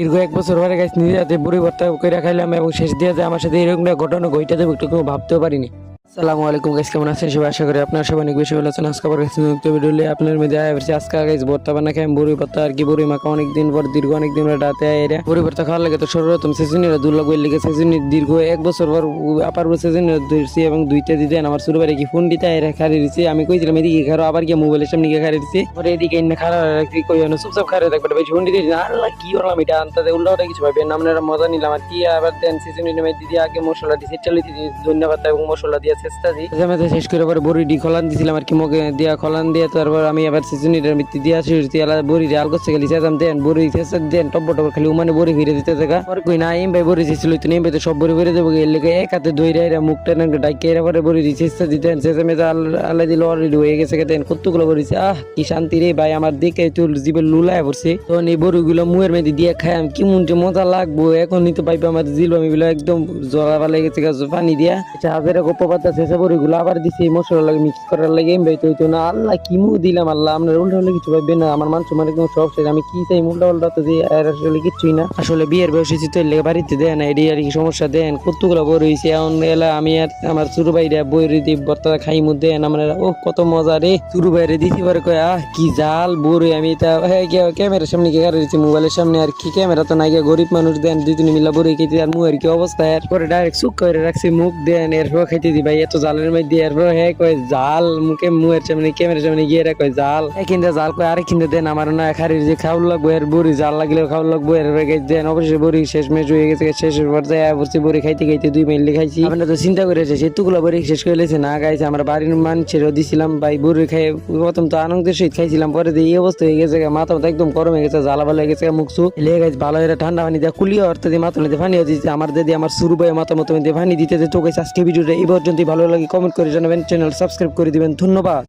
দীর্ঘ 1 বছর পরে গাছ নিজে হাতে বুড়ি ভর্তা করে খাইলাম এবং শেষ দিয়ে যে আমার সাথে এরকম একটা ঘটনা ঘটে যাবে একটু ভাবতেও পারিনি। আসসালামু আলাইকুম গাইস, কেমন আছেন সবাই? আশা করি আপনারা সবাই অনেক বেশি ভালো আছেন। আজকে আবার গাইস নতুন ভিডিও নিয়ে আপনার মধ্যে আয়া পড়ছি। আজকে গাইস ভর্তা বানা খাই বুড়ি ভর্তা আর কি বুড়ি মাখা অনেকদিন পর দীর্ঘ অনেকদিন পর রাতে আইরা বুড়ি ভর্তা খাওয়ার লাগে তো সর্বপ্রথম সেজনিরা দুর্লভ বই লিখে সেজনি দীর্ঘ 1 বছর পর আপার সেজনিরা ধরছি এবং দুইটা দিতেন আমার শুরু বারে কি ফোন দিতে আইরা খাড়ি দিছি। আমি কইছিলাম এদিকে খারো, আবার কি মোবাইলের সামনে গিয়ে খাড়ি দিছি। পরে এদিকে এনে খাড়া রাখছি, কই না চুপচাপ খাড়ে থাকবে ভাই। ফোন দিতে আল্লাহ কি করলাম এটা আনতে উল্টাটা কিছু ভাবে না, আমরা মজা নিলাম আর কি। আবার দেন সেজনি নেমে দিদি আগে মশলা দিছি, চালি দিছি ধন্যবাদ এবং মশলা দিয়ে চেষ্টা দিই শেষ করে পরে বড়ি খোলান দিছিলাম আর কি, মুখে দিয়া খোলান দিয়ে তারপর আমি আবার সিজনিটার মৃত্যু দিয়ে আসি বড়ি আল করছে খালি চেতাম দেন বড়ি চেষ্টা দেন টব্বর টব্বর খালি উমানে বড়ি ফিরে দিতে থাকা। পরে কই না এম ভাই বড়ি ছিল তো নেই তো সব বড়ি ফিরে দেবো এর লেগে এক হাতে দই রাইরা মুখটা ডাইকে এরা পরে বড়ি চেষ্টা দিতেন চেঁচা মেচা আল্লাহ দিল অলরেডি হয়ে গেছে দেন কতগুলো বড়িছে। কি শান্তি রে ভাই, আমার দেখে তোর জীবের লুলায় পড়ছে। তখন এই বড়িগুলো মুয়ের মেয়েদি দিয়ে খাই আমি কেমন যে মজা লাগবো এখন নিতে পাইবো। আমার জিল আমি একদম জলা ভালো গেছে পানি দিয়া হাজারে গপ্প পাতা শেষে বড়িগুলো আবার দিছি মশলা লাগে মিক্স করার লাগে এম ভাই তো না আল্লাহ কি মু দিলাম আল্লাহ আপনার উল্টা হলে কিছু পাইবেন না। আমার মানুষ মানে একদম সব শেষ, আমি কি চাই উল্টা উল্টা তো দিয়ে আসলে কিছুই না। আসলে বিয়ের বয়সে তো লেগে বাড়িতে দেন এটি আর কি সমস্যা দেন কতগুলো বই রয়েছে এমন এলা আমি আর আমার ছোট ভাইরা বই রইতে বর্তা খাই মধ্যে আমরা ও কত মজা রে। ছোট ভাইরে দিছি পরে কয় কি জাল বড়ি। আমি তা ক্যামেরার সামনে গিয়ে দিচ্ছি মোবাইলের সামনে আর কি ক্যামেরা তো নাই গরিব মানুষ দেন দুই তিন মিলা বড়ি খেতে আর মুয়ের কি অবস্থা। এরপরে ডাইরেক্ট চুপ করে রাখছি মুখ দেন এরপর খাইতে দি ভাই এত জালের মধ্যে। এরপর হ্যাঁ কয় জাল মুখে মুয়ের সামনে ক্যামেরার সামনে গিয়ে কয় জাল এখানে জাল কয় আরেকখানে দেন আমার না খারির যে খাওয়া লাগবো এর বড়ি জাল লাগলেও খাওয়া লাগবো এর দেন। অবশ্যই বড়ি শেষ মেশ হয়ে গেছে, শেষের পর যায় বসে বড়ি খাইতে খাইতে 2 মিনিট খাইছি। আপনারা তো চিন্তা করেছে সেতুগুলো বড়ি শেষ করে লেছে না গাইছে আমরা বাড়ির মানুষেরও দিছিলাম ভাই বড়ি খাই প্রথম তো আনন্দের সহিত খাইছিলাম। পরে এই অবস্থা হয়ে গেছে মাথা মাথা একদম গরম হয়ে গেছে জ্বালা ভালো হয়ে গেছে মুখসু লেগে গেছে ভালো হয়ে ঠান্ডা পানি দিয়ে কুলিয়ে অর্থ দিয়ে মাথা নিতে পানি দিচ্ছে আমার দিদি আমার শুরু ভাই মাথা মতো পানি দিতে যে চোখে আজকে ভিডিওটা এই পর্যন্তই। ভালো লাগে কমেন্ট করে জানাবেন, চ্যানেল সাবস্ক্রাইব করে দিবেন। ধন্যবাদ।